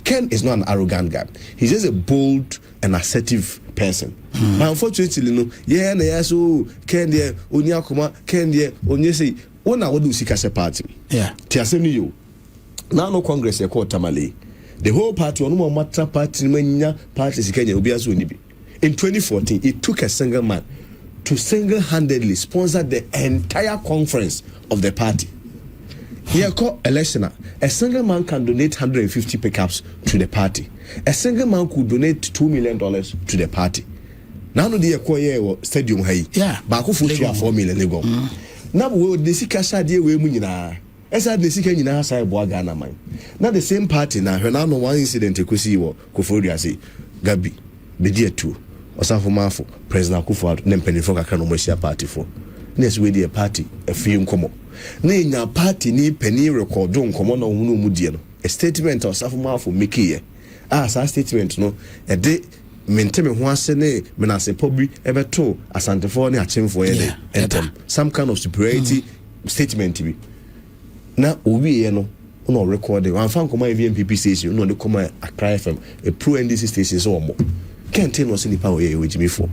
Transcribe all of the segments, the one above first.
Ken is not an arrogant guy. He's just a bold and assertive person. But unfortunately, so Ken there, Onyakuma, Ken there, Onyese, Ona would do Sikase party. Yeah. Tiasemi you. Now no Congress ya called Tamale. The whole party, one more matter party, parties Kenya Ubiasu Nibi. In 2014, it took a single man to single-handedly sponsor the entire conference of the party. Here called electioner. A single man can donate 150 pickups to the party. A single man could donate $2 million to the party. Now no dey call stadium high. Yeah. Baako futu 4 million lego. Now we dey sika shade we mu nyina. Esa dey sika nyina sai bo Ghana man. Now the same party na hwe na no one incident ekosi wo Kofori ase. Gabi be two. Osafo mafo President Akufo-Addo na mpanifo kakra no mo share party for. Next we dey party a free nkomo. Na nya party ni pani record nkomo na ohunu mu die no. A statement osafo mafo make here. Sa statement no e dey menteme ho ase ne menase pobi ebeto asantefo ne achemfo ye dey some kind of superiority statement bi na owi ye no no record one fan come NPP station no dey come Accra FM a pro NDC station so omo can't no say nipa we ejimi for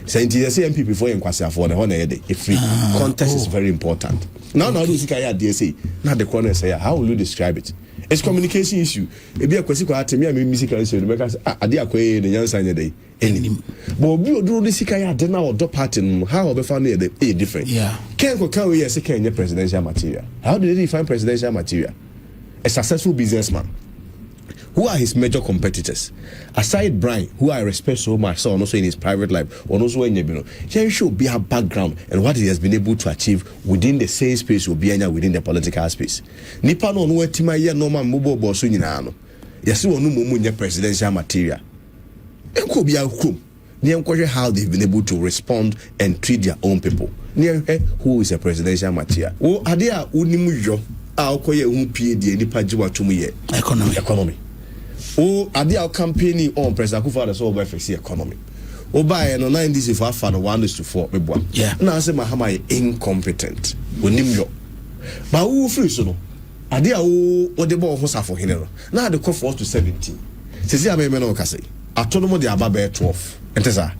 say NPP for enkwase afo na ho na ye dey free context is very important now do sika ya dey say na the corner say how will you describe it? It's communication issue. Ebi akwasi kwa atemi a me music and say make say ade akoye ne nyansa nya dey enim. But obi oduro ne sika ya de na odo party no how obefa no dey different. Yeah. Can we say can presidential material? How do they define presidential material? A successful businessman. Who are his major competitors? Aside Brian, who I respect so much, so also in his private life, or also in Yebino, he should be a background and what he has been able to achieve within the same space will be within the political space. Nipa no no tima ye no man mubo bosu nyina no. Yesi wonu mumu nye presidential material. Enko bia krom. Ni enkohwe how they've been able to respond and treat their own people. Ni who is a presidential material. O ade a unimu yo a okoye hu pie de nipa jiwa tumu ye economy. O ade a campaigning on President Akufo-Addo so over fix economy. O buy no 90 for afa no 1:4 meboa. Yeah. Na say mahama incompetent. Onim yo. Ba wo free so no. Ade a wo de bo ho safo hene no. Na de call 4 to 17. Sisi a me no ka say. Atono mo de aba be 12. Entesa.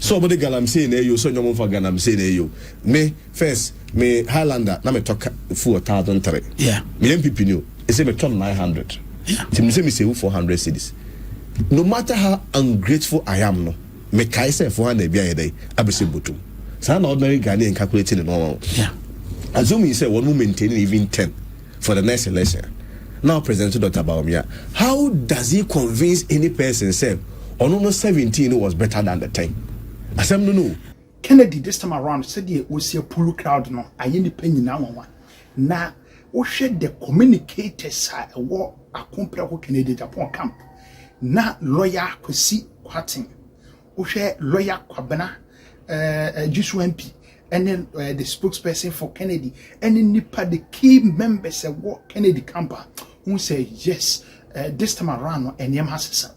So mo de galamsey na yo so nyomo fa galamsey na yo. Me first me Highlander na me talk full 1,003. Yeah. Me NPP new. E say me turn 900. Yeah. Tim say me say 400 cedis. No matter how ungrateful I am no, me kai say 400 bia dey abese Abutu. Sa na ordinary Ghanaian calculating no. Yeah. Assuming you say one will maintain even 10 for the next election. Now President Dr. Bawumia, how does he convince any person say on 17 was better than the 10? I said no. Kennedy this time around said he was a pull crowd no. I any penny now one. Na o shed the communicators war a compare who Kennedy Japan camp. Na lawyer Kwesi Kwatin. O share lawyer Kwabena Jisu MP. And then the spokesperson for Kennedy, and then the key members of what Kennedy camper who say yes, this time around and yam has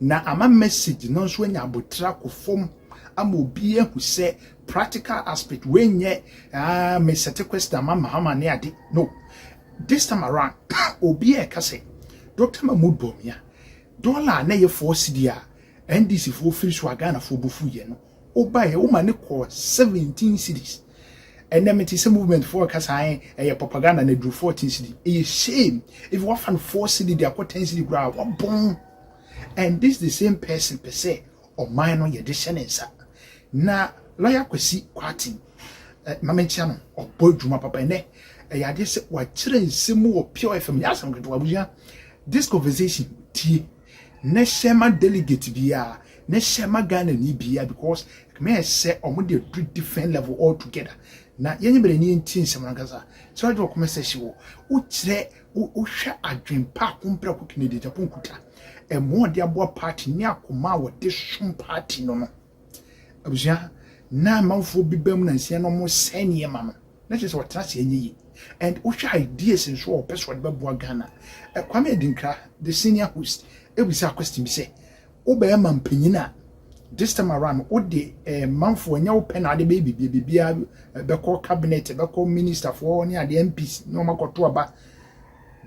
now I'm a message no so when Abutu form amobia who say practical aspect when ye me set a question mama near no this time around obia kase Dr. Mahmoud Bawumia dollar na ye for CDA NDC for free swagana for bufu ye no Oba woman call 17 cities. And then it is a movement for Kasai a propaganda and drew 14 cities. A shame if one fan 4 cities, they are 10 cities ground one boom. And this the same person per se or minor your descendants. Na lawyer Kwesi Kwatin Mamenchano or boy Juma Papa ne a just what children simu or pure FM Yasam to this conversation tea Neshema delegate biya Neshema Ghana ni biya because may say on the different level altogether. Na yenye ni ntin semangaza. So I do conversation wo chire wo hwe adwen pa kompra ko Kennedy Japan kuta. E mo de abo party ni akoma wo de shum party no no. Abuja na manfo bibam na nsia no mo senie ma no. Na just what trust yenye. And wo hwe ideas nso o person de bebo Ghana. Kwame Dinkra the senior host ebisa question bi say oba ma mpanyina this time around o de manfo anya wo pen ade baby bia be call cabinet be call minister for oni ade MPs no makoto aba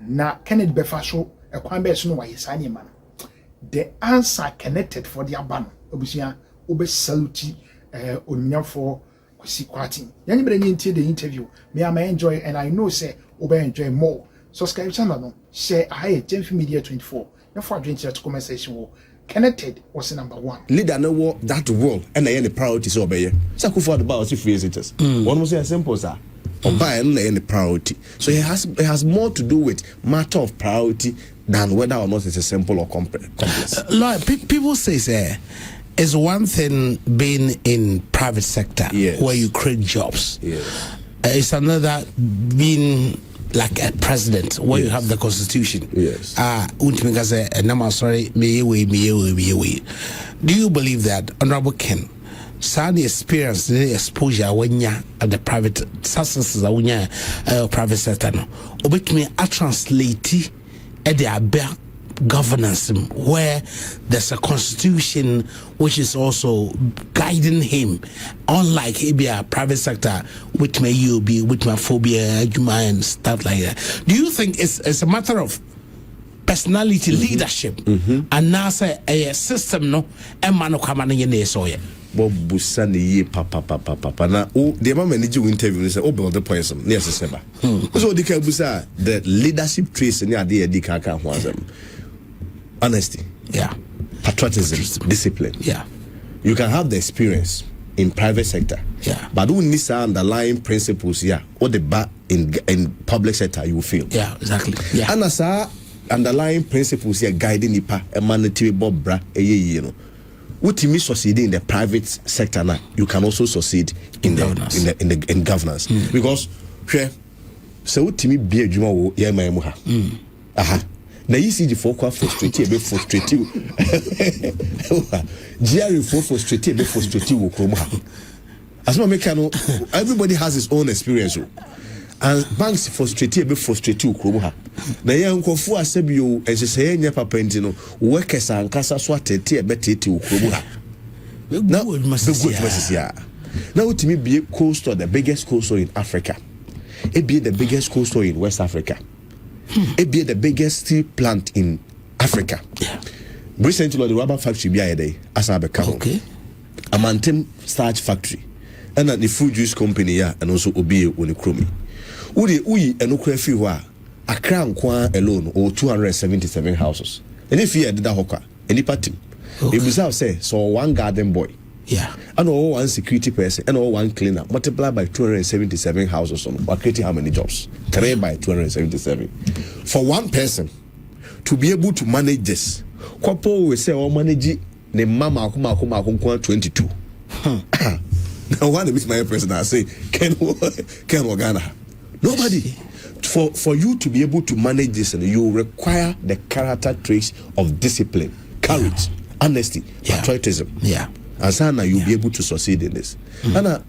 na Kennedy be fa so a kwan be so no why sani man the answer connected for the aban obusia obe salute onunya for kwasi kwati yanyi bre nti the interview me am enjoy and I know say obe enjoy more subscribe channel no share aye Jenfi Media 24 na for adventure to conversation connected was number 1 leader no war that role and any priorities obey sakufo the boss if visitors one must say simple sir oba and any priority so it has more to do with matter of priority than whether or not it's a simple or complex. Like people say it's one thing being in private sector where you create jobs. It's another being like a president where you have the constitution. Do you believe that, Honorable Ken, the experience, the exposure when you at the private successes when you private sector no obet me a translate at the governance where there's a constitution which is also guiding him, unlike a private sector which may you be with my phobia and stuff like that. Do you think it's a matter of personality, leadership, and now say a system no and man come in so Bob Busani ye papa na the mama need you interview say build the person near September. So the busa the leadership traits near the dikaka one honesty, patriotism, discipline. You can have the experience in private sector, but who needs underlying principles or the back in public sector you will feel. Exactly. And as underlying principles here guiding nipa a manity bob bra you know. What you succeed in the private sector now, you can also succeed in the governance. Because so what me be a juma wo ya maimuha. Na you see the focus frustrated be frustrated. GRE for frustrated be frustrated wo kromha. As my mekano everybody has his own experience. And banks frustrated be frustrated wo kromha. Na ye nkofo asebio ensese nya papa ntino workers ankasa so atete be tete wo kromha. Now good must now to me be cold store, the biggest cold store in Africa. It be the biggest cold store in West Africa. It be the biggest steel plant in Africa. Recently, the rubber factory be a day as I become. A Mantem starch factory, and the fruit juice company and also Obi Unikromi. Udi and Ukrefi wa a crown quan alone or 277 houses. And if you had the hoka, any party, it was out say so one garden boy. And all one security person and all one cleaner multiply by 277 houses on creating how many jobs? 3 by 277. For one person to be able to manage this, couple will say all manage the mama 22. Now one of my president I say Ken Ghana. Nobody. For you to be able to manage this, you require the character traits of discipline, courage, honesty, patriotism. And so now you'll be able to succeed in this. And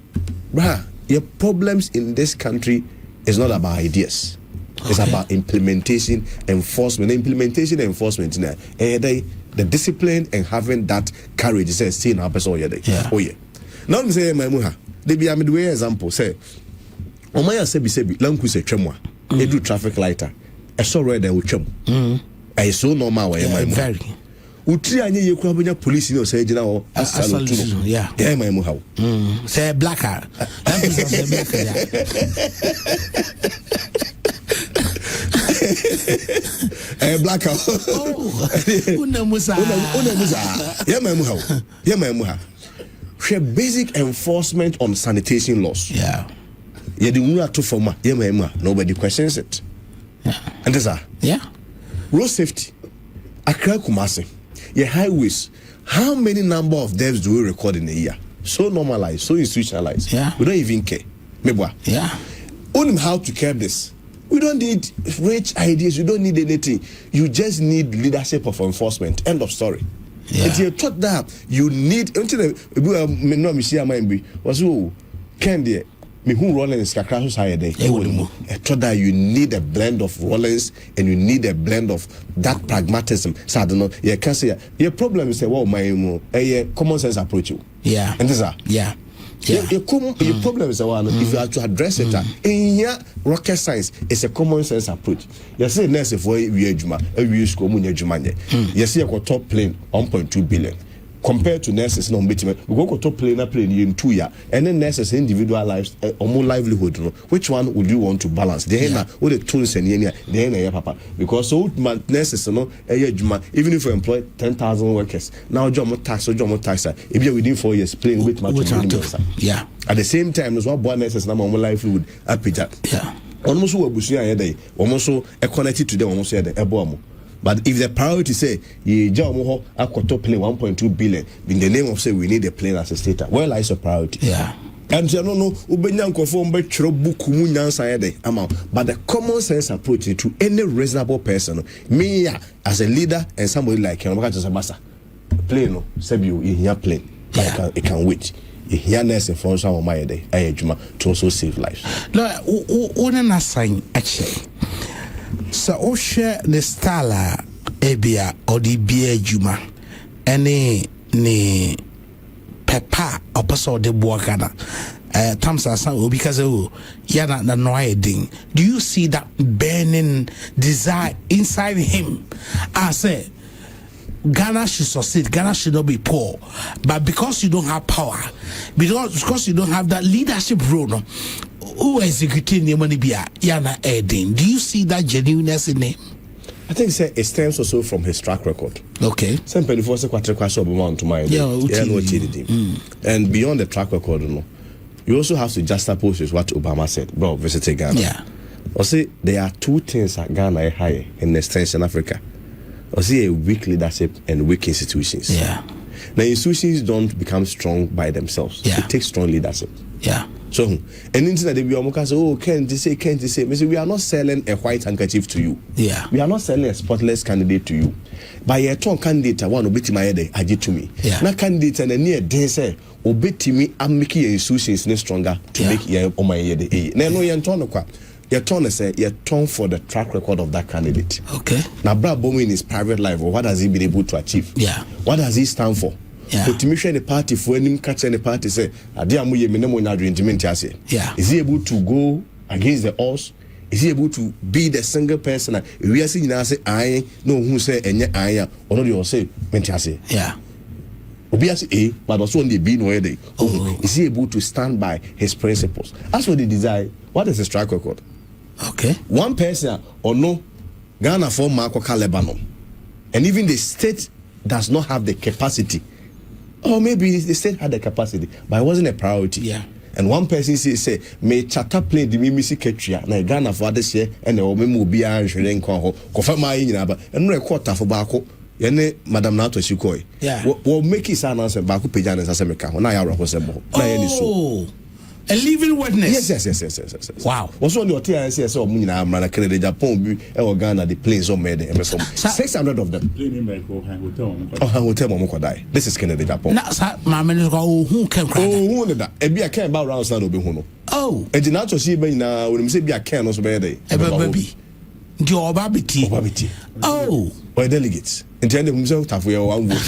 your problems in this country is not about ideas. It's about implementation, enforcement. Implementation, enforcement. The discipline and having that courage. Says, see now, person. Now I'm saying, my muha. They be a midway example. Say, Omaya sebi lanku se chemwa. They do traffic lighter. I saw red they will chem. I so normal way my very. Utri anye ye kura bonya police no say gina o asalo tuno my mu how say blacker say blacker blacker una musa my mu how share basic enforcement on sanitation laws ye the rule to forma my mu nobody questions it and this road safety Accra Kumasi highways, how many number of deaths do we record in a year? So normalized, so institutionalized. We don't even care. Only how to curb this. We don't need rich ideas. You don't need anything. You just need leadership of enforcement. End of story. If you thought that you need until Candy. Me who Rollins kakra so higher day. That you need a blend of Rollins and you need a blend of that pragmatism. So I don't know. You can say your problem is my common sense approach you. And this Your problem is one. If you have to address it, in here, rocket science is a common sense approach. You see, nurse for we juma, every school munya jumanye. You see, a top plane 1.2 billion. Compared to nurses, no bitumen, we go to plane in 2 years, and then nurses individual lives or more livelihood. Which one would you want to balance? The henna, all the tools and the henna, papa. Because so nurses, no, even if you employ 10,000 workers, now job tax or job tax, if you're within 4 years playing with much. Yeah. At the same time, as what boy nurses, now more livelihood, appetite. Yeah. Almost what Busia day, almost so connected to them, almost said the Ebomo. But if the priority say ye jomo akoto plane 1.2 billion in the name of say we need a plane as a state, where lies the priority? Yeah. And so no ubenyanko for mbetro buku mu nyansa de amount. But the common sense approach to any reasonable person, me as a leader and somebody like him, just a massa plane no sebi in here plane. Yeah. It can wait. Here nurse in front of my day, to also save lives. No, one sign actually. So o share the stala ebia or the beer juma any ne pepa opeso de boakana tamsa san because yana na noiding. Do you see that burning desire inside him? I say Ghana should succeed. Ghana should not be poor. But because you don't have power, because you don't have that leadership role, no, who executing the money be yana adding? Do you see that genuineness in him? I think it stems also from his track record. Okay. Some people force a to mind. And beyond the track record, no, you also have to juxtapose with what Obama said. Bro, visit Ghana. Yeah. Or say there are two things that Ghana is high in extension Africa. Or see a weak leadership and weak institutions. Yeah. Now institutions don't become strong by themselves. Yeah. It takes strong leadership. Yeah. So anything that they be almost say, oh, can't they say? We are not selling a white handkerchief to you. Yeah. We are not selling a spotless candidate to you. By a strong candidate, I want to beat my head, I did to me. Yeah. Now candidate and a near day say, obey me, I'm making your institutions stronger to make your on my head. Now no you're your turn say your turn for the track record of that candidate. Okay. Now Brad Bomi in his private life, what has he been able to achieve? Yeah. What does he stand for? Yeah. Put me the party for any catch any party say, yeah. Is he able to go against the odds? Is he able to be the single person? We are seeing now say I no who say any I or not you say mentase. Yeah. Obviously, but also on the being where they is he able to stand by his principles? As for the desire, what is his track record? Okay. One person or no Ghana for Marco Lebanon. And even the state does not have the capacity. Or maybe the state had the capacity, but it wasn't a priority. Yeah. And one person say, may chata play the Mimisi Ketria, na Ghana for this year, and the Omu be a Shren Conho, Kofama in Abba, and no quarter for Bako, Yene, Madame Nato Shikoi. Yeah. What make his answer Baku Pijan as a American, when I are possible. Oh. A living witness. Yes. Wow. Also on your TNCS or Muna Amana Canada, Japan, or Ghana, the planes are made. 600 of them. Hotel Momokodai. This is Canada, Japan. My man who can cry. Oh, that. And be a can about round Sado Bihuno. Oh, and the natural see by now when you say be a can also by day. Baby. Your babity. Oh, or delegates. Intended himself to have one wood.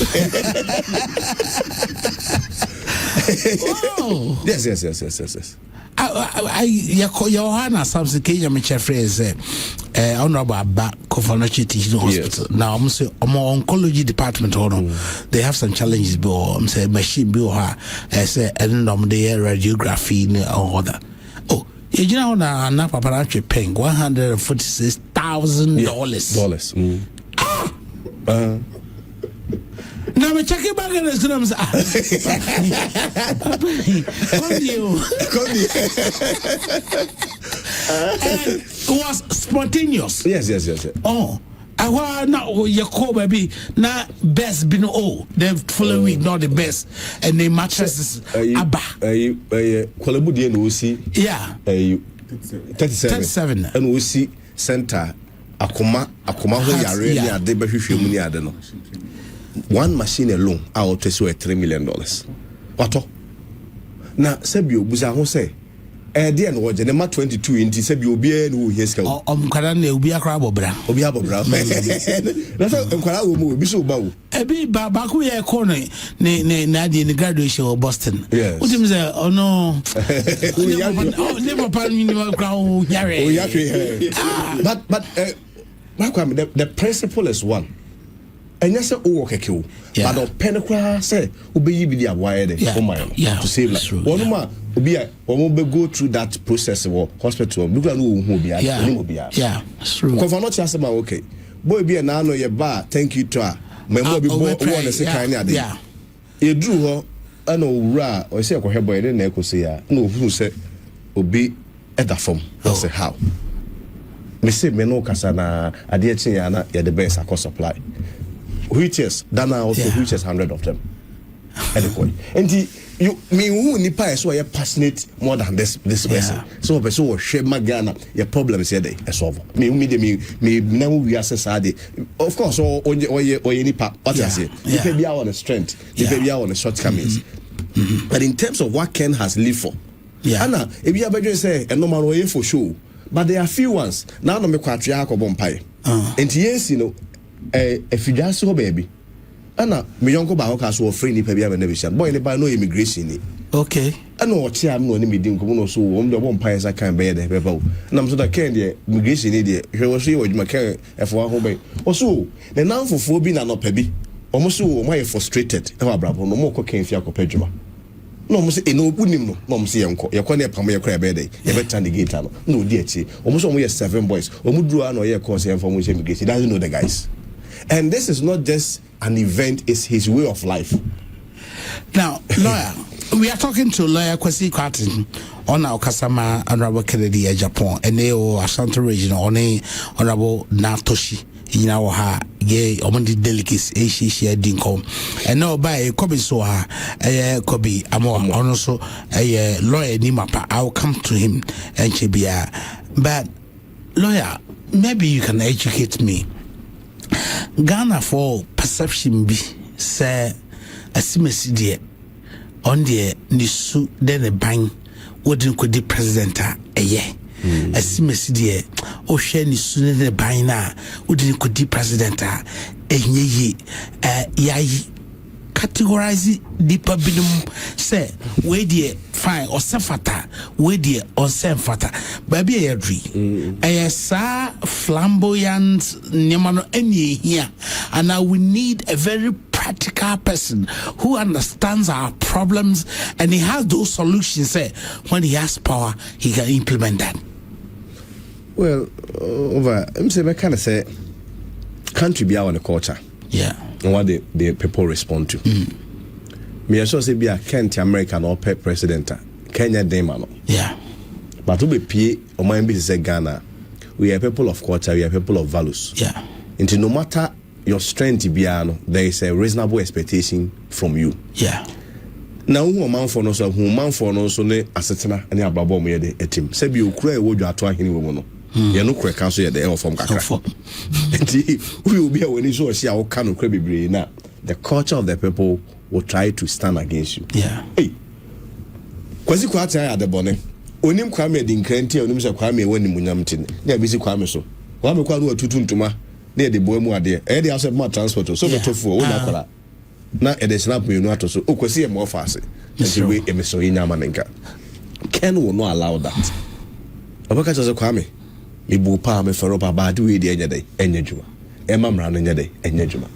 Oh. Yes. Johanna something Kenya phrase honorable Abba Kofonachi Teaching Hospital. Now I'm say oncology department they have some challenges but I'm say machine bill her say and the radiography or other. Oh, you know na paparazzi paying $146,000. Now me check it back in the cinema. And it was spontaneous. Yes. Oh, I want now your call baby. Now best been the following week not the best, and the mattresses. Abba. Kwalabudi no see. Yeah. 37. And we see center akoma ho yare ni ade ba hwehwe mu ni ade no. One machine alone out to $3 million. What? Now, Sebio Buza say, Dear no the number 22 inti say bi obi e no here ska kwara na obi akra bobra that's how kwara wo mo bi so ba wo ebi ba ku ye ko ne adi ne graduation of Boston what him say oh no never pan me no kra o yare but the principle is one. And yes, okay, but the penacra say, obey bi dia wire to save life. One man will go through that process or hospital. Look at who be it's true. Because I'm not just about okay. Boy, be an ano your bar, thank you to her. My mother be born one as a kind of day. You drew her, I know, ra, or say, I boy, then I could say, no, who said, obe at the form. I say, how? Me say, me no kasana, I did say, you're the best I could supply. Wheelchairs, Dana also wheelchairs 100 of them. And you me who nipa so you passionate more than this person. So person will share Magana, your problems here they solve. Me now we assess of course or nipa what I say. You can be out on the strength, you can be out on the shortcomings. But in terms of what Ken has lived for, Anna, if you ever say a normal way for sure, but there are few ones now no me kwatria ko bompai. And yes, you know. If you just so baby, Anna, me young ba ho ka so free ni pa bia na bisha. Boy ni ba no immigration ni. Okay. Ana o tia am no ni me din ko no so wo mdo bon pa kan be de be ba. Na so da ken de immigration ni de. Hwe wo so ye waduma kan efo ho be. O so the nan fofo bi na no pa bi. O mo so wo mo frustrated. E wa brabo no mo ko ken fi akọ padwuma. No mo say no bunim no. No mo say yenko. Ye ko na pam ye kra be de. Ye be turn the gate no. No di achi. O mo so mo ye 7 boys. O mo duru an o ye course information immigration. He doesn't know the guys. And this is not just an event, it's his way of life. Now, lawyer, we are talking to lawyer Kwesi Kwarteng on our Kasama Honorable Kennedy Japan and Neo Ashanti region on Honorable Natoshi in our ha ye omondi delegates share dinko and now by Kobe so Kobe amo also a lawyer ni mapa. I'll come to him and chebia. But lawyer, maybe you can educate me. Ghana for perception be say asimesi de on the nisu then a bang wouldn't could the president asimesi de o hwe nisu then a bang na wouldn't could the president ye yayi categorize deeper binum say we dear fine or sefata we dear or sefata baby adri sa flamboyant nyamano any here and now we need a very practical person who understands our problems and he has those solutions. Say when he has power he can implement that. Well I'm saying I kind of say country be our culture and what the people respond to. Me also say be a Kent American or president Kenya Demano. But to be P or my business Ghana, we are people of culture, we are people of values. And no matter your strength there is a reasonable expectation from you. Now who man for no so who man for no so ne asetena ane abrabo mo ye de etim. Se bi okura e wodu ato ahene wo no. Ye no kura kan so ye de e form kakra. Enti we will be when so see a kan okura bebre na the culture of the people will try to stand against you. Hey. Kwasi kwata ya de bone. Onim kwame de nkranti onim se kwame wani munyamti. Na bi si kwame so. Kwame kwa no atutu ntuma na de boa mu ade. E de asem ma transport so betofo wo na kwara. Na e de snap you no ato so. Okwasi e mo fase. Enti we e me so yin amanenka. Ken will not allow that. Obaka chose kwame. Me bu pa me fero pa ba de we de enye de enye djuma. E mamra no enye de enye djuma.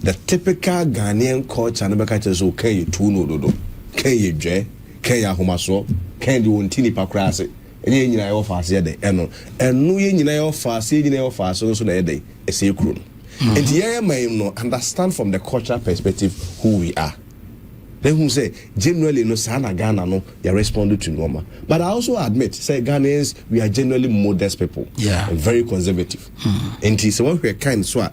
The typical Ghanaian culture na beka chose so kan you tu no dodo. Kan you dwe, kan ya homaso, kan di wontini pa kra ase. Enye nyina e ofase de eno. Enu ye nyina e ofase, nyina e ofase so na e de ese kru no. And yeah, no understand from the cultural perspective who we are. Then who say generally no sana Ghana no you respond to normal. But I also admit say Ghanaians we are generally modest people. And very conservative. And so what we are kind so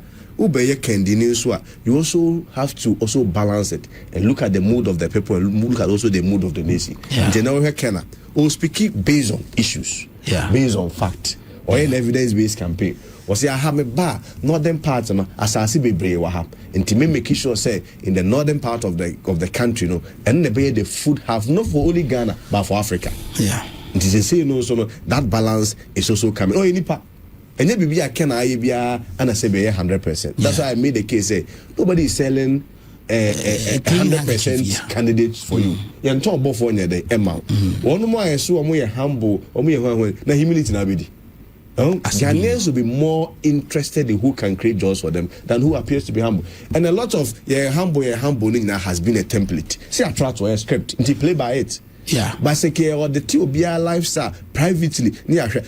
you also have to also balance it and look at the mood of the people and look at also the mood of the nation. And speaking based on issues, based on fact, or an evidence-based campaign. Or say I have a bar northern part as I see be wahap and to make sure say in the northern part of the country, and the trade the food have not for only Ghana but for Africa. It is say no so no that balance is also coming. Oh nipa. And yet be a can I be and I say be 100%. That's why I made the case say nobody is selling 100% candidates for you. You talk about for the Emma. One more I saw more humble or more na humility na bidi. Ghanaians will be more interested in who can create jobs for them than who appears to be humble. And a lot of humble now has been a template. See, I try to a script and play by it. Yeah. But say or the TOBI lifestyle privately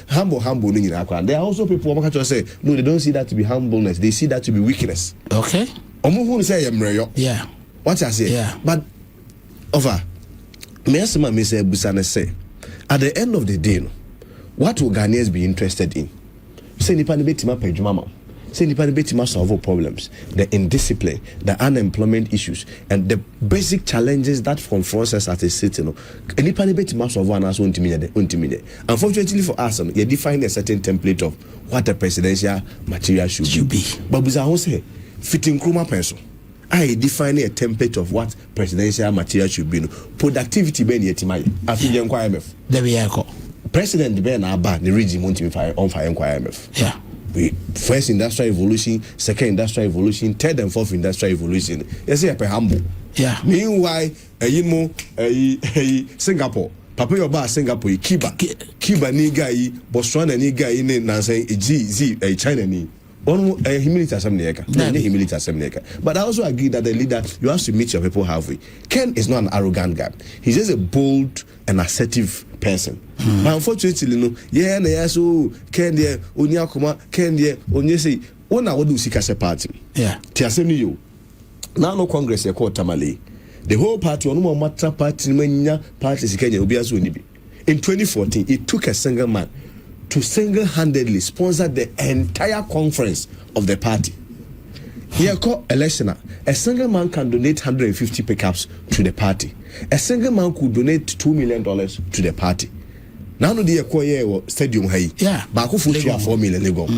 humble. There are also people who say no, they don't see that to be humbleness. They see that to be weakness. Okay. Yeah. What I say? Yeah. But over me say Busane say at the end of the day, what will Ghanaians be interested in? Say nipa ne betima pedwuma. Say nipa ne betima solve problems, the indiscipline, the unemployment issues, and the basic challenges that confront us as a city. Nipa ne betima solve and as untimide. Unfortunately for us, you define a certain template of what a presidential material should be. But Busa say fitting kruma pencil. I define a template of what presidential material should be. Productivity be ni etimaye. Afi kwa IMF. There we are. President Ben Abba, the regime won't be fire on IMF. Yeah. First industrial revolution, second industrial revolution, third and fourth industrial revolution. Yes, yeah, humble. Yeah. Meanwhile, Singapore. Papa yoba Singapore, Cuba ni guy, Botswana ni guy ni Nancy China ni. On a humility assembly. But I also agree that the leader, you have to meet your people halfway. Ken is not an arrogant guy. He's just a bold and assertive person. But unfortunately, Ken there, Onyakuma, Ken there, Onyese, Ona would do Sikase party. Yeah. Tiasemi you. Now no Congress ya called Tamale. The whole party, no matter party, party Kenya will be as In 2014, it took a single man to single-handedly sponsor the entire conference of the party. Here called election. A single man can donate 150 pickups to the party. A single man could donate $2 million to the party. Now no dey call stadium high. Yeah. Baako futu 4 million lego.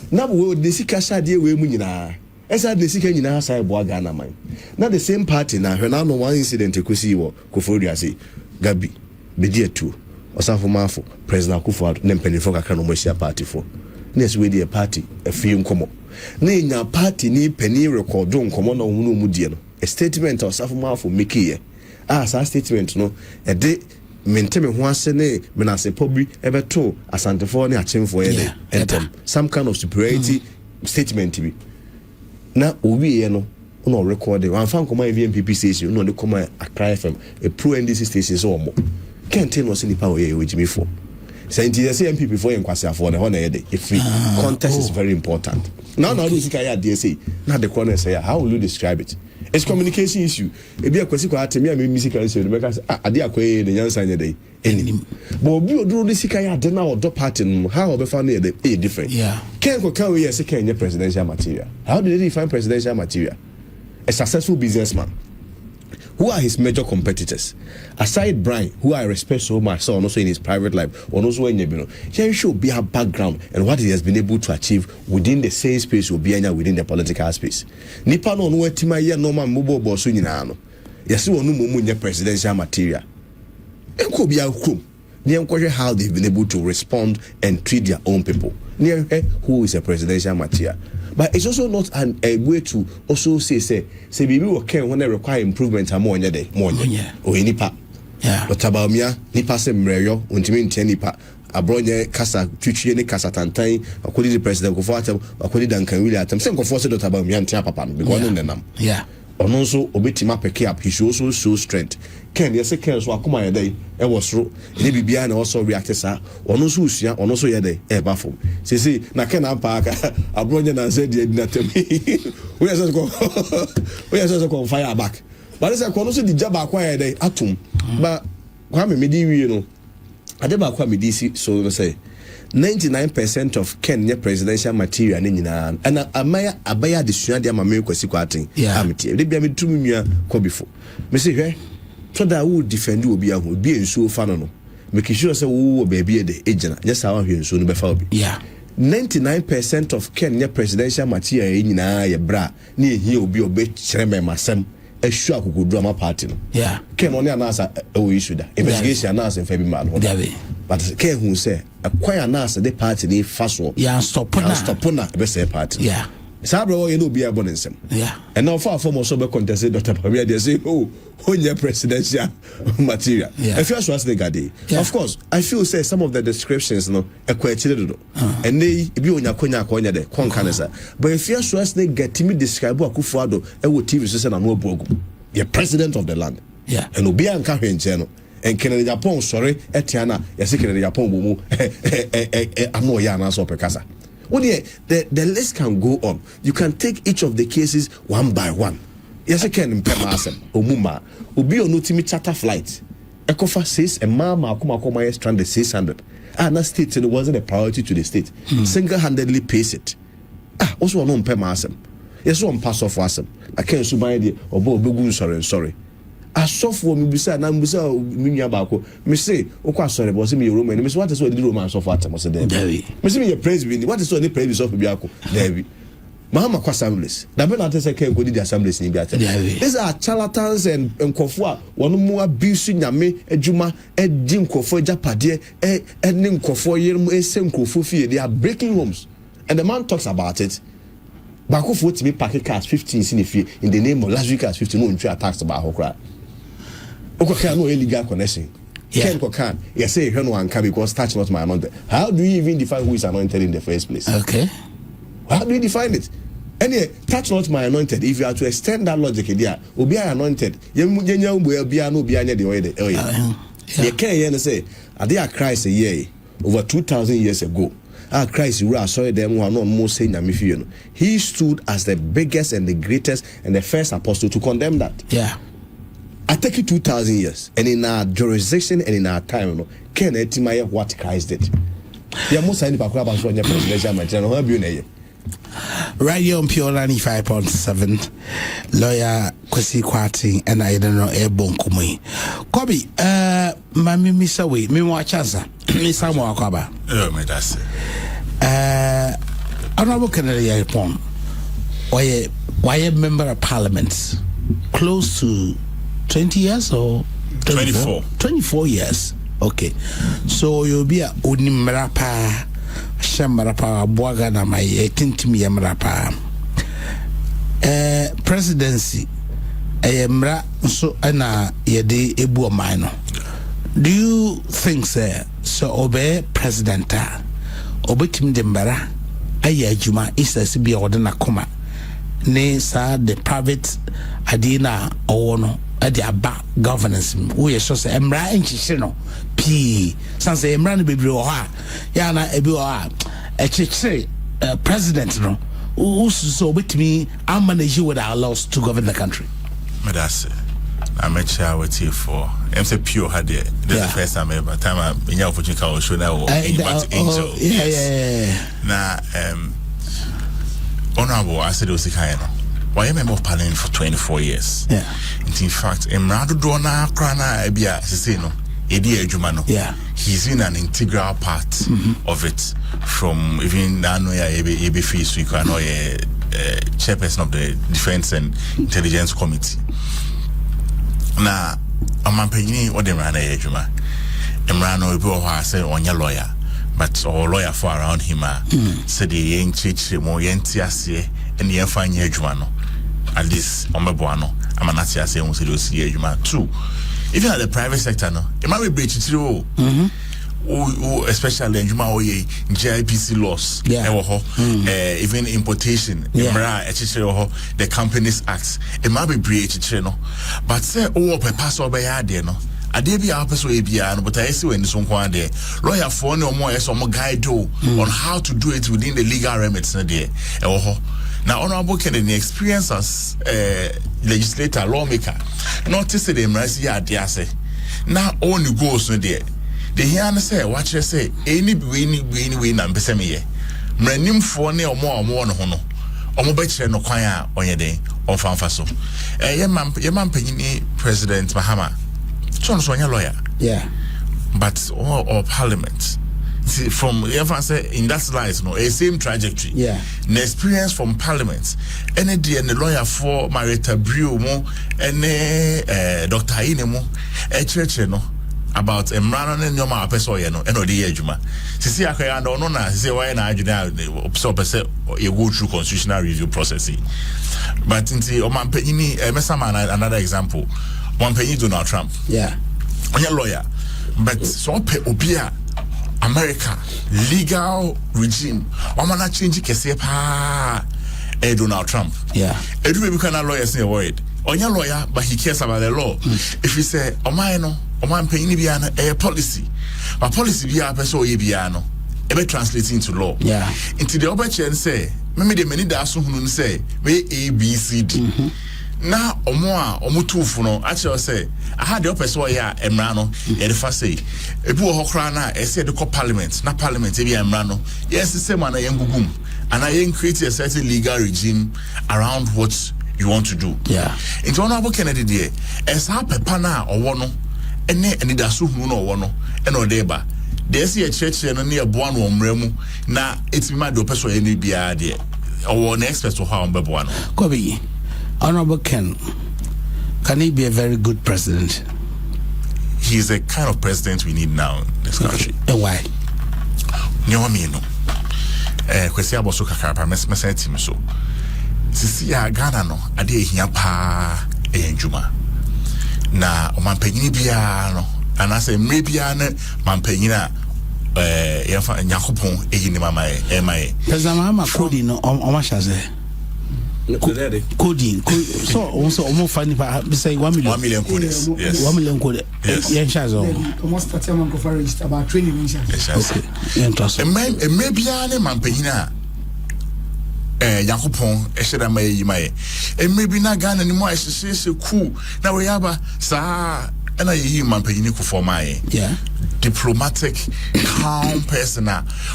Now we dey see cash dey we mu nyina. Esa dey see ka nyina sai bo Ghana man. Now the same party na hwe na no one incident ekosi wo Kofori ase. Gabi be too. Osafo Mafo, President Akufo-Addo, ne mpanifo kakra no mohyia party for. Next we dey party a free nkomo. Na nya party ni pani record nkomo na ohunu mu die no. A statement Osafo Mafo make here. Sa statement no e de menteme ho ase ne menase pobri ebeto asantefo ne achemfo ye de. Some kind of superiority statement bi. Na owi ye no no record one fan koma NPP station no de koma Accra FM a pro NDC station so omo. Can't tell us any power here with me for. Say NPP for inquire for the honor a free contest is very important. Now this guy say now the corner say how will you describe it? It's communication issue. It be a question to me music issue because adia kwe the yansa day any. But we do this guy now or do pattern how be found a different. Yeah. Can we say Kenya presidential material? How did they define presidential material? A successful businessman. Who are his major competitors? Aside Brian, who I respect so much, so also in his private life, or also in he should be her background and what he has been able to achieve within the same space will be within the political space. Nipa no no tima ye no man mubo bosu nyina no. Yesi wonu mumu nye presidential material. Enko bia krom. Ni enkohwe how they've been able to respond and treat their own people. Ni who is a presidential material. But it's also not a way to also say baby okay when they require improvement more day more or nipa. Yeah. But Bawumia nipa se mreyo untimi ntia nipa abronye kasa twitwie ne kasa tantan akodi the president Akufo-Addo akodi Duncan Williams atam se nkofo se Bawumia ntia papa no because no nenam. Yeah. Ono so obetima pick up he should also show strength. Ken yes Ken so akoma ye dey e wo soro ne bibia na also react sa ono so usua ono so ye dey e ba fom say na Ken ampa abronye na say dey na tem we yes go fire back but say kono so di jaba akwa ye dey atum but kwa me di wie no ade ba kwa me di si so say 99% of Kenya presidential material ni nyina and abaya desua de ama me kwasi kwaten amete de bia me tumi nua ko before me say hwe so that would defend you be ensuo fa no make sure say wo baby de ejina just how hwe ensuo no be fa obi 99% of Kenya presidential material nyina ye bra na ehia obi obe kyereme masem ehua kokodu ama party no Ken only anasa issue da investigation anasa fa bi man ho but care who say a choir nas the party ni faso stop na be say party Sabro, you know, be a bonus. Yeah. And now far from also be contested Dr. Pamia, they say, oh, your presidential material. Yeah. If you ask the Gadi, of course, I feel say some of the descriptions, no, are quite chilled. And they be on your conya de, Concanesa. But if you ask the get me describe what Kufuado, a would TV system and no bogo. You're president of the land. Yeah. And Obi and Karen channel. And Kennedy Japan, sorry, Etiana, you're sick in Japan, Bumu, Ano Yana, so Pecasa. Well, the list can go on. You can take each of the cases one by one. Yes, I can implement myself. Omuma, Obi on ultimate charter flight. Ekofa says a mama kuma is stranded 600. And that state wasn't a priority to the state. Single-handedly pays it. Also on implement myself. Yes, one pass off wasem. I can't so my idea or bogu sorry. I saw for me beside and Musa Minyabako. Me say, Oka sorry, was me Roman. Miss what is what the romance of what was there? Miss me a praise. What is what the praise of Biako? Devi. Mahama assemblies. The Benatese can go to the assemblies in Biata. These are charlatans and Kofua, one more abusing Yame, a Juma, a Jim Kofo Japade, a Nim Kofo Yem, a Sem Kofufi. They are breaking homes. And the man talks about it. Bako for to be packet cars 15 in the name of last week as 15 no attacks about Hokra. Okay, no illegal connection. Ken Kokan, you say no one can because touch not my anointed. How do you even define who is anointed in the first place? Okay. How do you define it? Anyway, touch not my anointed. If you are to extend that logic, there, Obi anointed. You will be no be any the way they can't say, are they Christ a year over 2,000 years ago? Christ, you are sorry, them who are not more saying that he stood as the biggest and the greatest and the first apostle to condemn that. Yeah. I take it 2,000 years, and in our jurisdiction and in our time, can estimate what Christ did. They are most signing about your presidential material. Radio on Pure 95.7, lawyer Kwesi Kwati, and I don't know Airborne Kumi. Kobe, Mammy Missawi, Mimo Chaza, Miss Samoa Kaba. Oh, my that's Honorable Kennedy Airpon, why a member of parliament close to 20 years or 24? 24 years. Okay. So you'll be a Unimrapa. Shamarapa Boaga na my tintimi yamrapa presidency mra so na yede ebu omano. Do you think sir so obey presidenta obetim de mbara aye adwuma isase bia wode na koma ne sa the private adina owono ade aba governance we so say mra enchihye no p sanse mra no bebre wo ha ya na ebi wo ha echechire president no who so with me I'm manage with our laws to govern the country. Medase I'm a chair with you for I'm say pure had this the first time ever time in your opportunity can show now angel. Na honorable I said was kind of why a member of parliament for 24 years. Yeah. In fact, Emrado Dona Krana Ebia Sisino, Eddie Jumano. Yeah. He's been an integral part of it from even Nanoya Ebe Fees, we can know a chairperson of the Defense and Intelligence Committee. Now, I'm a penny or the Rana Juma. Emrano Ebo say on your lawyer, but or lawyer for around him said the young church more yentiasie and the fine Jumano. At least on my boano, I'm an Asia say on serious year, you might too. Even at the private sector, no, it might be breached through. Especially in JIPC laws, even importation, the Companies Act, it might be breached, no. But say, oh, per pass over there, no. I did be our person, but I see when this one there. Lawyer for no more, some guide on how to do it within the legal remits, there. Now, Honorable Kennedy, experience as legislator, lawmaker, notice the mercy at the assay. Now, only goes no there. The here say, what you say, any win, and Bessemie. Mrenim for ne or more no hono. Or more better no choir on your day, or fanfaso. Your man penny President Mahama. John's one your lawyer. Yeah. But or parliament. See, from everyone say in that slice, no, a same trajectory. Yeah. An experience from parliament. Any day and the lawyer for Marita Brio mo, and Dr. Inemo, a church, no. about emrano ne nyoma apeso ye no e no de ye adwuma sisi akaya no no na sisi why na adwuna so pese you go through constitutional review process but nti o man panyini mesama another example one panyi Donald Trump onye lawyer but so pe obia America legal regime o man na change kese pa Donald Trump edu be kana lawyers say worried onye lawyer but he cares about the law if you say Oman paying biana a policy. But policy bia person or biano. Ebe translate into law. Into the other chain say, maybe the many dasu who say, we A B C D. Now omutu funo actually say, I had the upper so ya emrano, the first say, a poor hokrana, I said the parliament, not parliament, ebi emrano. Yes, the same man I am gugum. And I am creating a certain legal regime around what you want to do. Into honorable Kennedy there, as hapana or one. Ene da so hu no wo no ene odeba de se ye church no ne eboa no omremu na etimi ma do person ene bia de or an expert to how mbeboa no Kobe Honorable Ken, can he be a very good president? He is a kind of president we need now in this country. And why? Nyomi no kwesi aboso kakara mesa team so sisi ya Ghana no ade ehia pa enjuma na omampanyini bia no anase mre bia na mampanyina yafa nyakopon eyini mama emaye Tazama kodi no omashaze coding so also almost funny say 1 million 1 million codes yes 1 million code yen shazo almost 30 man go register about training okay interesting mre bia na mampanyina Yakupon esheda mayi maybe na Ghana ni mo ehye cool na we yaba sa na yi mampanyini ku for my diplomatic calm person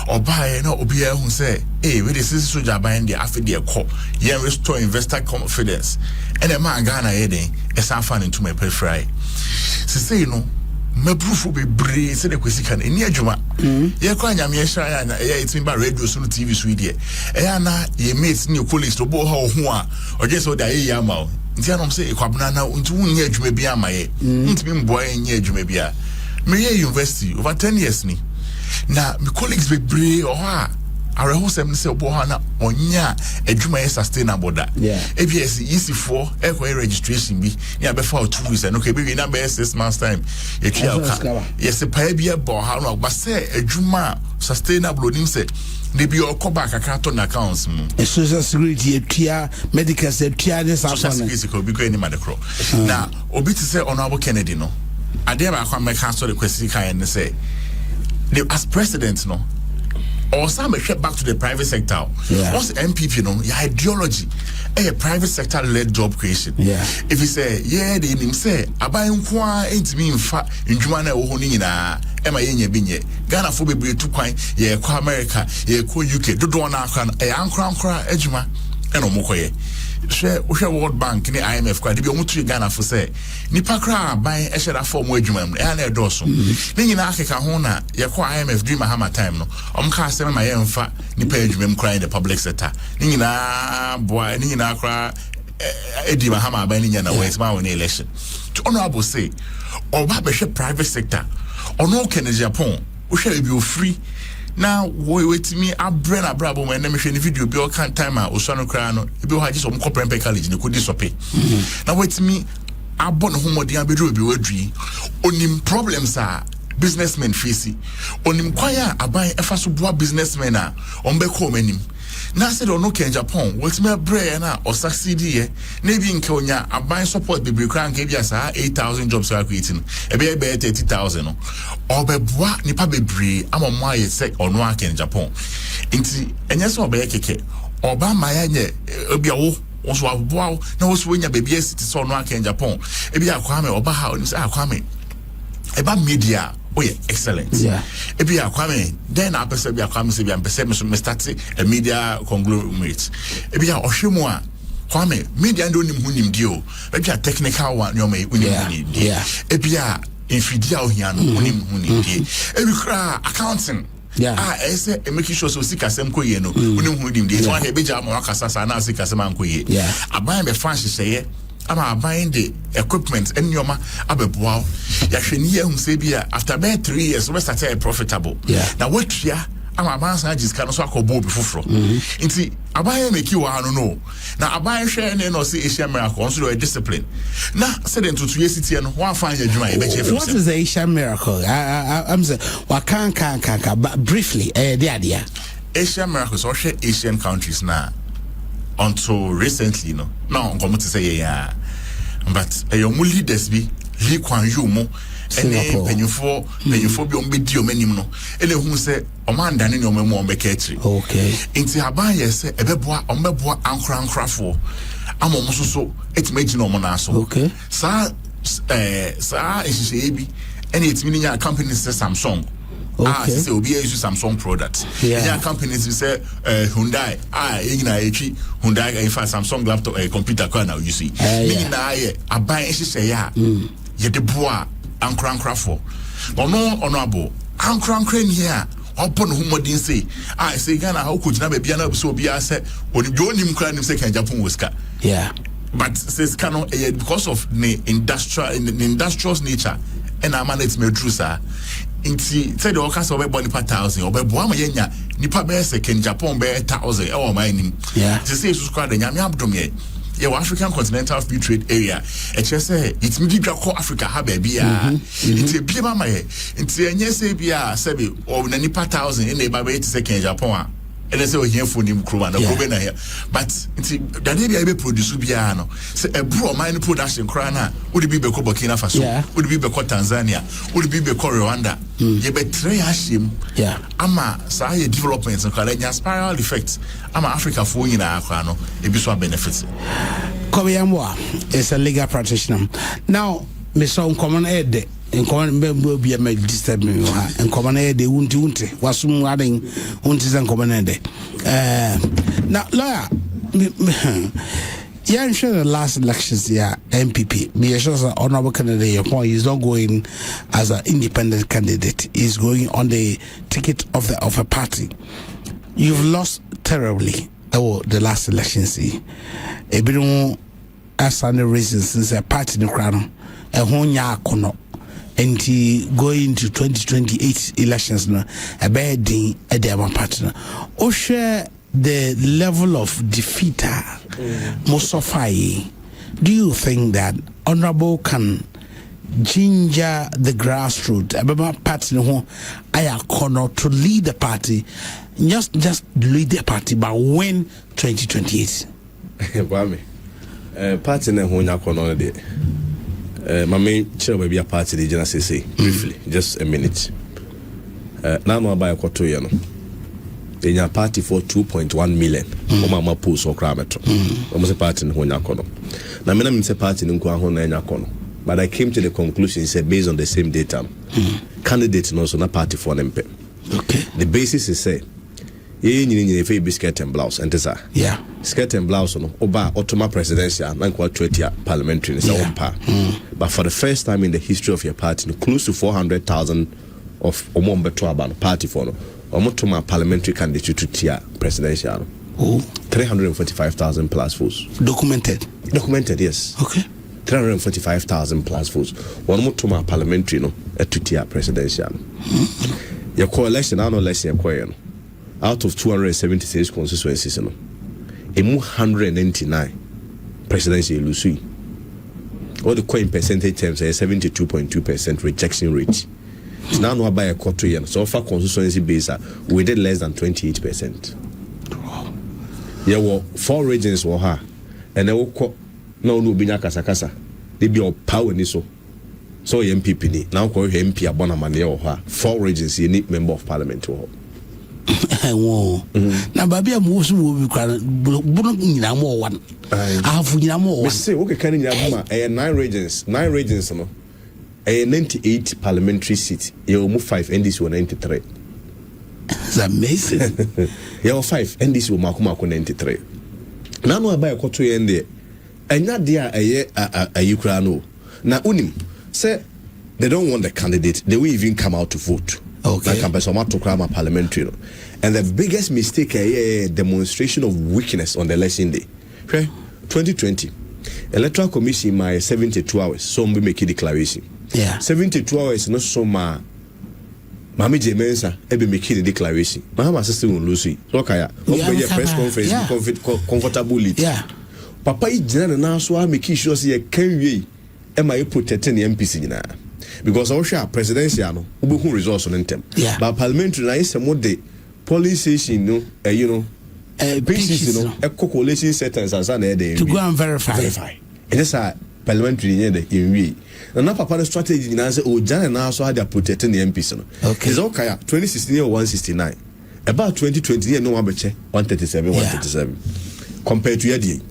obaye na obi ehun say we dey see soja ban dey afide ekọ ye restore investor confidence and e ma Ghana ye den e san fan into my periphery say no mabrufu be bre se de kwesi kan eni adwuma ye kwa nyame ye hra ya na ye itin ba radio so no TV so die e na ye mates ni colleagues to bo ha ho a oje so da ye ya ma nti anom se ekwabuna na nti wunye adwuma bi amaye ntimi mboa enye adwuma bi a me ye university over 10 years ni na me colleagues be bre o ha areho sem se obo ha na onya adwuma ye sustainable da ABS easy for equal registration bi ya be for 2 weeks no ke be na be 6 months time e twa ka yes pa bia bo ha no ba se adwuma sustainable nim se de bi okoba kaka to na accounts social security etua medical etua this social security ko bi ko any madekro na obi ti say honorable Kennedy no ade ba kwa make answer the question kan ne say as president no or some back to the private sector. What's NPP no? Your ideology, a private sector led job creation. If you say, they name say, abayun kwa ain't me in fact in Jumana ohoni na ema yenye binye. Ghana for be too quite ye kwa America, ye kwa UK, do na kran ankra ejuma eno mokoye. Share World Bank ni IMF kwa dibi omutu Ghana for say nipa kra ban e share form adwuma mu e na edoso ni nyina akeka ho na ye kwa IMF dream hama time no omka asem ma ye mfa nipa adwuma mu kra in the public sector ni nyina boy ni nyina kra edi ma hama ban ni nyina wait ma won election to honorable say oba be private sector ono Kennedy Japan wo hwe bi o free now wait me abrand abrabo when me hwe ni video bi o kan time a osano kra no e bi o haje so mo corporate college ni ko di sope now wait me abon ho modern abedro bi wadui onim problems a businessmen face onim kwaya aban efa so boa businessmen a on be ko manim na said no Ken Japan wait me brain na or succeed here na bi nke onya aban support be kra nke bia sa 8,000 jobs are creating e be 30,000 no obeboa nipa bebre amamo aye se ono a Ken Japan nti enye so obe keke oba maya nye bia wo so aboa na wo so nya baby city so ono a Ken Japan e bia akwame oba ha oni se akwame eba media excellent. Ebi akwame then I person be akwame se be person me start a media conglomerate. Ebi a ohwemu a kwame media ndo nim hunim dio. Ebi a technical one no me unim hunim dio. Ebi a infidia ohia no unim hunim dio. Ebi kra accounting I say make sure so sika sem ko ye no unim hunim dio. So I be jam wakasa sa na sika sem anko ye. Aban be fan hye ama buying the equipment and nyoma abeboa ya hwani ya hu say bia after about 3 years we start profitable now what ya ama abansa agiska no so akobo bi foforo nti abaye make you no na abaye hwe ne no say Asian miracle on so the discipline na said into 2 years tie no one find adwuma e be chef. What is the Asian miracle? I'm say wa kan but briefly the idea Asian miracles or Asian countries now until recently no now I'm going to say yeah but your leaders be Lee Kuan Yew mo and penufo be on video menim no ele hu say o man dan ne o memo o meketri okay inti aba yes e beboa o meboa ankrafo amomo so etimagi no mo na so okay sa ehihye bi and it meaning your company say Samsung. Okay. Say obi use Samsung products. Yeah, companies we say Hyundai. Hyundai in fact Samsung laptop computer car now you see. Meaning na I buy say ya. Ye de boa ankra for. But no honorable. Ankra here. Upon whom what didn't say. I say Ghana how could na be na so be say oni bi onim kra nim say kan Japan weska. Yeah. But says cannot because of the industrial nature and I manage me true sir. Inti said the workers over body per 1,000 or by Buama Yenya, Nipa Bear second Japan Bear 1,000 or mining. Yeah. To say to squad the Yami Abdomie, your African continental free trade area. It's just say it's me call Africa have a beer. It's a beer my it's a yes a beer, Sebi or Nipa 1,000 in the Baby second Japan. And I say here for him crew and a here. But it's that they be produce biano. Say a bro mine production crana would it be Burkina Faso, would it be Tanzania, would it be Rwanda. You betray him. Yeah. Ama say developments and Kalenya spiral effects. Ama Africa for in our crano, it be so benefits. Kobiamwa is a legal practitioner. Now, Mr. Common Ed. In common be a make disturb me and common air de unti was soon adding untis and common ede. Now lawyer yeah, I'm sure the last elections NPP be sure the honorable candidate your point is not going as an independent candidate, is going on the ticket of a party. You've lost terribly the last elections. A bit as any reasons since a party in the crown a honya kono. And going to 2028 elections now, a bad day at their partner. Or share the level of defeat most of do you think that honorable can ginger the grassroots about party who I corner to lead the party, just lead the party but when 2028? Party na who na corner there. My main chair will be a party the general say briefly, just a minute. Now no buy a quarter year no. In your party for 2.1 million. Mama post or crametro. Almost a party in Honya Kono. Now me say party in Kuahona Kono. But I came to the conclusion said based on the same data. Candidate no so na party for NPP. Okay. The basis is say you be skirt and blouse and tesa. Yeah. Skirt and blouse no oba automa presidential na kwa 20 parliamentary is on par. But for the first time in the history of your party, close to 400,000 of omombeto about party for no omotoma parliamentary candidate to tia presidential. 345,000 plus votes. Documented, yes. Okay. 345,000 plus votes. One motoma parliamentary no to tia presidential. Your coalition, I know election your out of 276 constituencies, no, 199 presidential Lucy. All the coin percentage terms are 72.2% rejection rate. Now, no, by a quarter year, so far constituency base we did less than 28%. There were 4 regions were her, and they were no be Kasakasa. They be all power in so. So NPP now call MP Abonamane or her 4 regions unique member of parliament. Now, baby, I'm also moving. More one. I have more. Say, okay, can you have 9 regions? 9 regions, no. 98 parliamentary seats. You move 5, and this will 93. It's amazing. You have 5, and this will mark 93. Now, no, I buy a quarter end there. And not there a Ukraine. Now, unim say they don't want the candidate. They will even come out to vote. Okay. Like parliamentary. And the biggest mistake demonstration of weakness on the election day. Okay? 2020. Electoral Commission my 72 hours so we make a declaration. 72 hours no so ma Mami Jemensa ebe make a declaration. Mahama system will lose it. So kaya open your press conference comfortably. Papa yi jina na so make sure say can we am I protecting the MPC na because our share presidential no obehu results on them. But parliamentary na is some de polling station no you know PCC no a coalition settings and to go and verify. And that's a parliamentary in we. Na papa the strategy na say o jana na so had protecting the MPs no. It's okay. 2016 or 169. About 2020 no one beche 137 compared to yadi.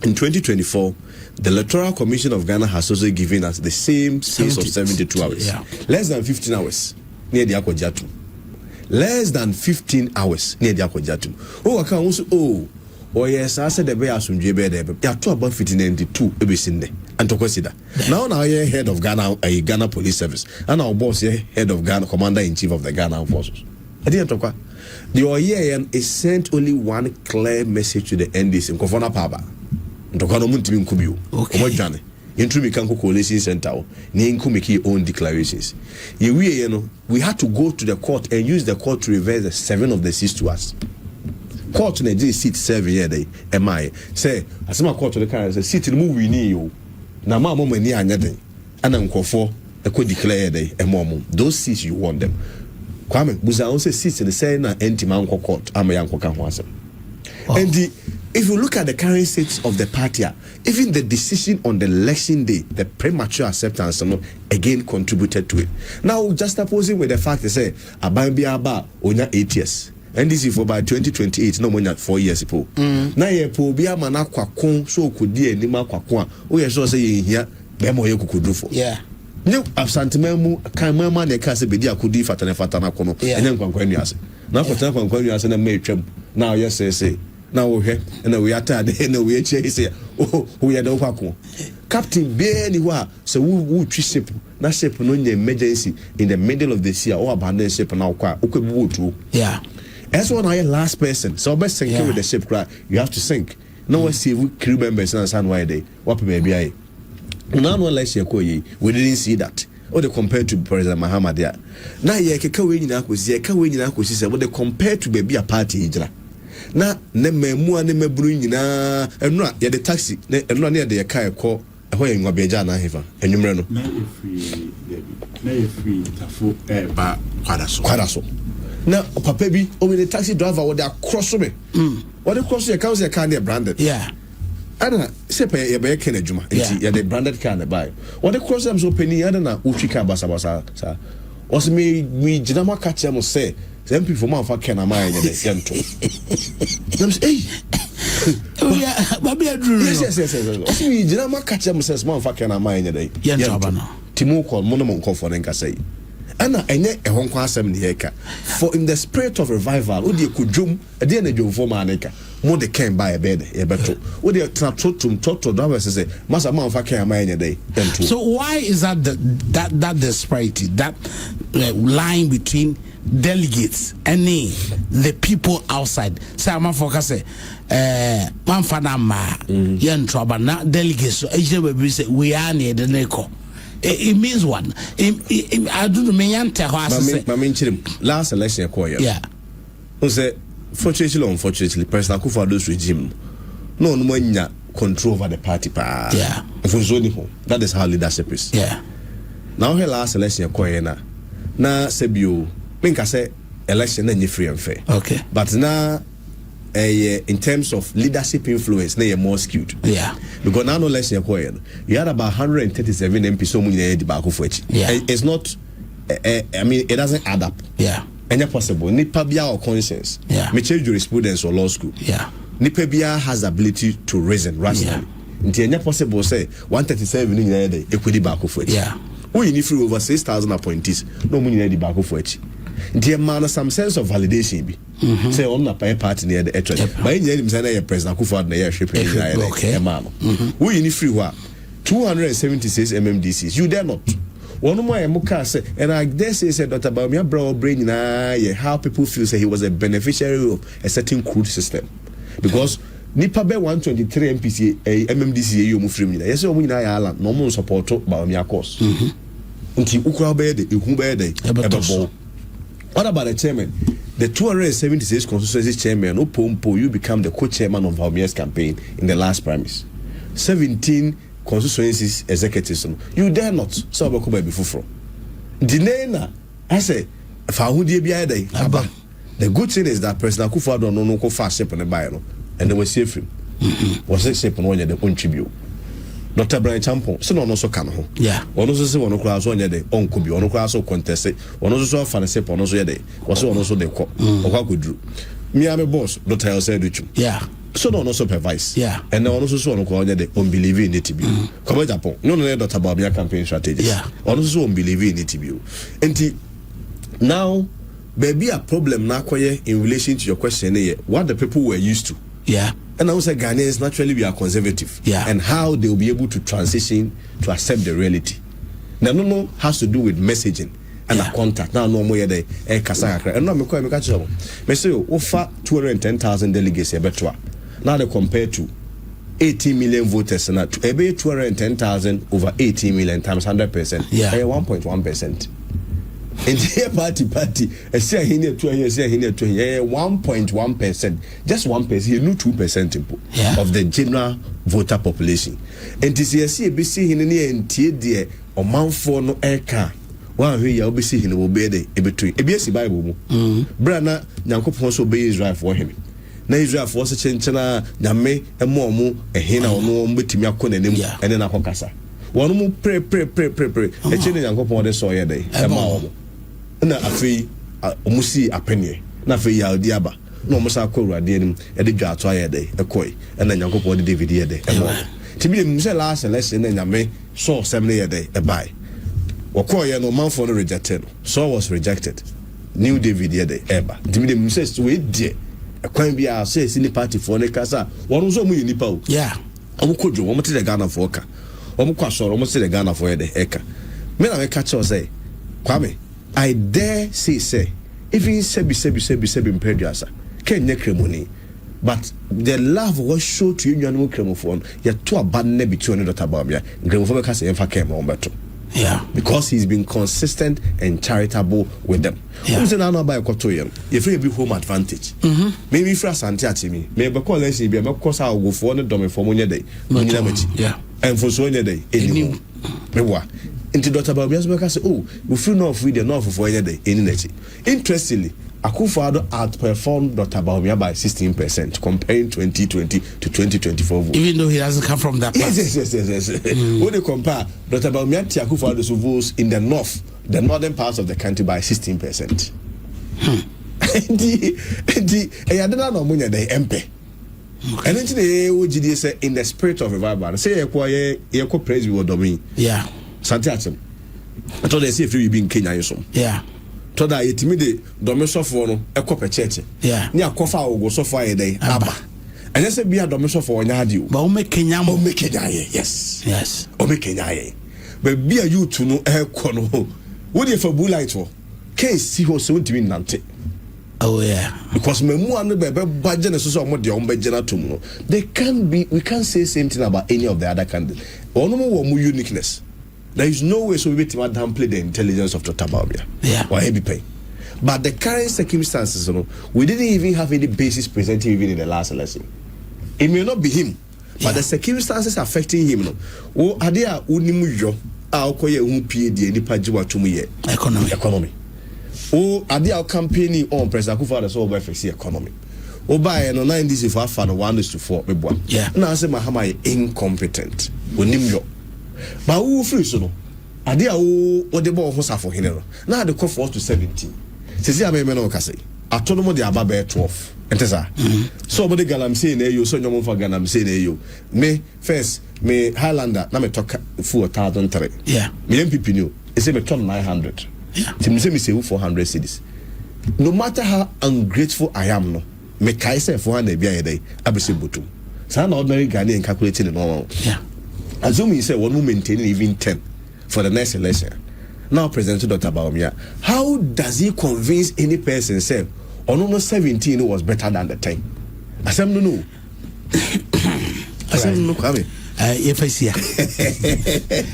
In 2024 the Electoral Commission of Ghana has also given us the same space of 72 hours. Less than 15 hours near the Akojatu. Less than 15 hours near the Akojatu. Oh, I can also yes, I said the bear asumdwe be there. Ya to about 1592 ebesinde. And to consider. Now I head of Ghana Ghana Police Service. And our boss here head of Ghana Commander in Chief of the Ghana Armed Forces. I didn't talk. The OIA is sent only one clear message to the NDC. Nkofona paba. Ntokano muntimi nkubio. Omojane. Yentru mikanko coalition center. Ni nkumiki own declarations. We had to go to the court and use the court to reverse the 7 of the 6 to us. Court na dey seat 7 here dey MI say asema court the kind say seat mu wini yo na ma mo mani anya den ana nkofo e ko declare dey emom those seats you want them kwame buza on say seats the say na enti man court ama yan koka ho asem. And if you look at the current state of the party, even the decision on the election day, the premature acceptance again contributed to it. Now just opposing with the fact they say abambi aba onya 8 years. And this is for by 2028, no more than 4 years ago. Now, ye po be a mana kwakon so could be any ma kwakon. Oh, yes, so say here, Bemo you could do for. No, absentimemu, can my man a case be dear could do fatana kono, and then conquenias. Now, for time conquenias and a matron. Now, yes, say. Now we here, and we are tired, and we say, oh, we are the wako. Captain be anywhere, so who ship, not ship no emergency in the middle of the sea or abandon ship now, okay, that's one I last person. So best sink with the ship cry. You have to sink. No one see crew members and why they what baby I. Now no less we didn't see that. Or they compared to President Muhammad there. Now ye can win in Akusi, what they compared to baby a party hijra. Now nemu and me brunina and not yet the taxi and not near the car call away in Wabejana Hiva and Numreno. Free Quadaso. Now, Papa B, only the taxi driver would cross me. What the cross your cows are kind of branded. I don't know. Say, pay a bear can a juma. Yeah, the branded can buy. What the cross them so penny, I don't know. Uchika Basabasa, sir. Was me, Jinama catch them say, some people from Alpha can a mine and a gentle. Yes. Was me, Jinama catch them says, Mother can a mine a day. Timu called Monomon Comfort and Cassay. Anna enye ehon kwa asem ne eka for in the spirit of revival odi ekudwom ade na dwomfo maneka mo de ken ba ebede ebeto odi tratotum toto drivers say masa man fa ken amanye dey ento. So why is that that disparity, that line between delegates and the people outside? Say man focus say man fa na ma ye ntroba na delegates so we say we are near the neko. It means what? I don't mean last election unfortunately President Akufo-Addo's regime no one control over the party that is how leadership is. Now her last election na sebio think say election na free and fair, but now in terms of leadership influence, they are more skewed. Because now no less you had about 137 MPs so many back of which. It's not. I mean, it doesn't add up. Any possible. Nipabia or conscience. Me change jurisprudence or law school. Nipabia has the ability to reason rationally. Until any possible say 137 in a day equity back of which. We need free over 6,000 appointees. No money in the back of which. Dear man, some sense of validation be. Say on the party near the etch. By any time, President Akufo-Addo na year shipping. We need free 276 MMDCs. You dare not. One more Muka say, and I dare say said Dr. Bawumia brow brain how people feel say he was a beneficiary of a certain crude system. Because nipa be 123 MPC MMDC yo mu frem nyina yesi omu nyina ya ala no mu support Bawumia course nti ukura be de ehu be de ebebo. What about the chairman? The 276 constituency chairman, Opompo, you become the co-chairman of Bawumia's campaign in the last primaries. 17 constituencies executives, you dare not. So Abakuba be fufro. Dinena, I say, Fahudi Biade, Abba. The good thing is that President Akufo-Addo no go fast shape on the bio, and they were safe him. Was it shape on one of the contribute? Dr. Brian Champon, so no so can ho. Yeah. One also say one class on yede on could be one class of contest. One also fan say on also yede. Was one also the co. Or what could do. Me am a boss, Dr. El said you. Yeah. So no supervise. Yeah. And then also so one call yede unbelieving in it to be. Come Japan. No Dr. Bawumia campaign strategy. Yeah. Also unbelieving in it to be. And now there be a problem now in relation to your question what the people were used to. Yeah. And I would say Ghanaians naturally we are conservative. Yeah. And how they will be able to transition to accept the reality. Now no has to do with messaging and a contact. Now no more de kasaka. And no me catch up. Me say offer 210,000 delegates better. Now they compare to 18 million voters and to 210,000 over 18 million times 100%. Yeah. 1.1%. And here party, I say here 1.1%, just 1%, you know 2% of the general voter population. And this year, see, in any NTA, or Mount for no air car. One who you will be seeing will be there between a BSC Bible. Brana, Yanko also be Israel for him. Na Israel for such a chana, Yame, a momu, a hina or no, Mitimakon and then a Hokasa. One more pray. A chain Yanko for the soya day, a mom. Na afei omusi apenye na afei ya odiaba na omusa akọru ade nim e de dwa ato ayede ekoi na Nyankopon de David yede emo tibi dem say last election na nyame so sem na yede e bai okoye no manfo no rejected so was rejected new David yede eba tibi dem say we die ekwan bia say sini party for ne kasa wonu so mu yinipa o yeah omukodwo omu te de Ghana for ka omukwa omu te de Ghana for yede eka me na me catch us say Kwame I dare say, even sebi impediasa, can ye cremoni. But the love was shown to you, no cremophone, yet to a bad between Dr. Bawumia, Gremophobic and came on better. Yeah. Because he's been consistent and charitable with them. Who's an anna by a cotoyan? If you be home advantage. Maybe for Santiati me, maybe call us, maybe because I'll go for the domain for one day. Yeah. And for so any day, any into Dr. Bawumia's work, I say, oh, we feel no free the north for any day in energy. Interestingly, Akufo-Addo outperformed Dr. Bawumia by 16% comparing 2020 to 2024 votes. Even though he doesn't come from that part. Yes. When you compare Dr. Bawumia to Akufo-Addo's votes in the north, the northern parts of the country by 16%. And then today, say in the spirit of revival, say you praise you domain. Yeah. Santiago. I told they say if you be in Kenya, yeah. Told I intimidate domestic for no a copper church. Yeah. Near Kofa or go so far a day. Abba. And I said be a domestic for Nadu. But make Kenya, yes. O make Kenya. But be a you to know air corner. Would you for bullite for? Case see who so to be Nante. Oh yeah. Because me mu anu bebe budget so mo de on be gena to no. They can't be, we can't say same thing about any of the other candidates. Ono mo uniqueness. There is no way so we to downplay the intelligence of Dr. Bawumia. Yeah. Or heavy pay. But the current circumstances, we didn't even have any basis presented even in the last election. It may not be him, but the circumstances affecting him. Oh, adia unimujo. Aokoye unpd ni pajiwa tumuye. Economy. Oh, adia campaigning on President Akufo-Addo so over fix economy. Oh, by no 9 this for 1:4. Yeah. Now I say Mahama incompetent. Unimyo. But who free so no? Adia what the ball was for him. Now the call for to 17. Says I may not say. I told them the above 12. Entesa. So but the galam say you so no for ganam say you. Me first me Highlander na me talk 4,003. Yeah. Me NPP new. It say me turn 900. Yeah. Tim say me say 400 cedis. No matter how ungrateful I am no, me kai say 400 be a day. Abese Abutu. So an ordinary Ghanaian calculating the normal. Yeah. Assuming you say one will maintain even 10 for the next election. Now President Dr. Bawumia, how does he convince any person say on almost 17 was better than the 10? I said no. asɛm no kwame yɛfa sia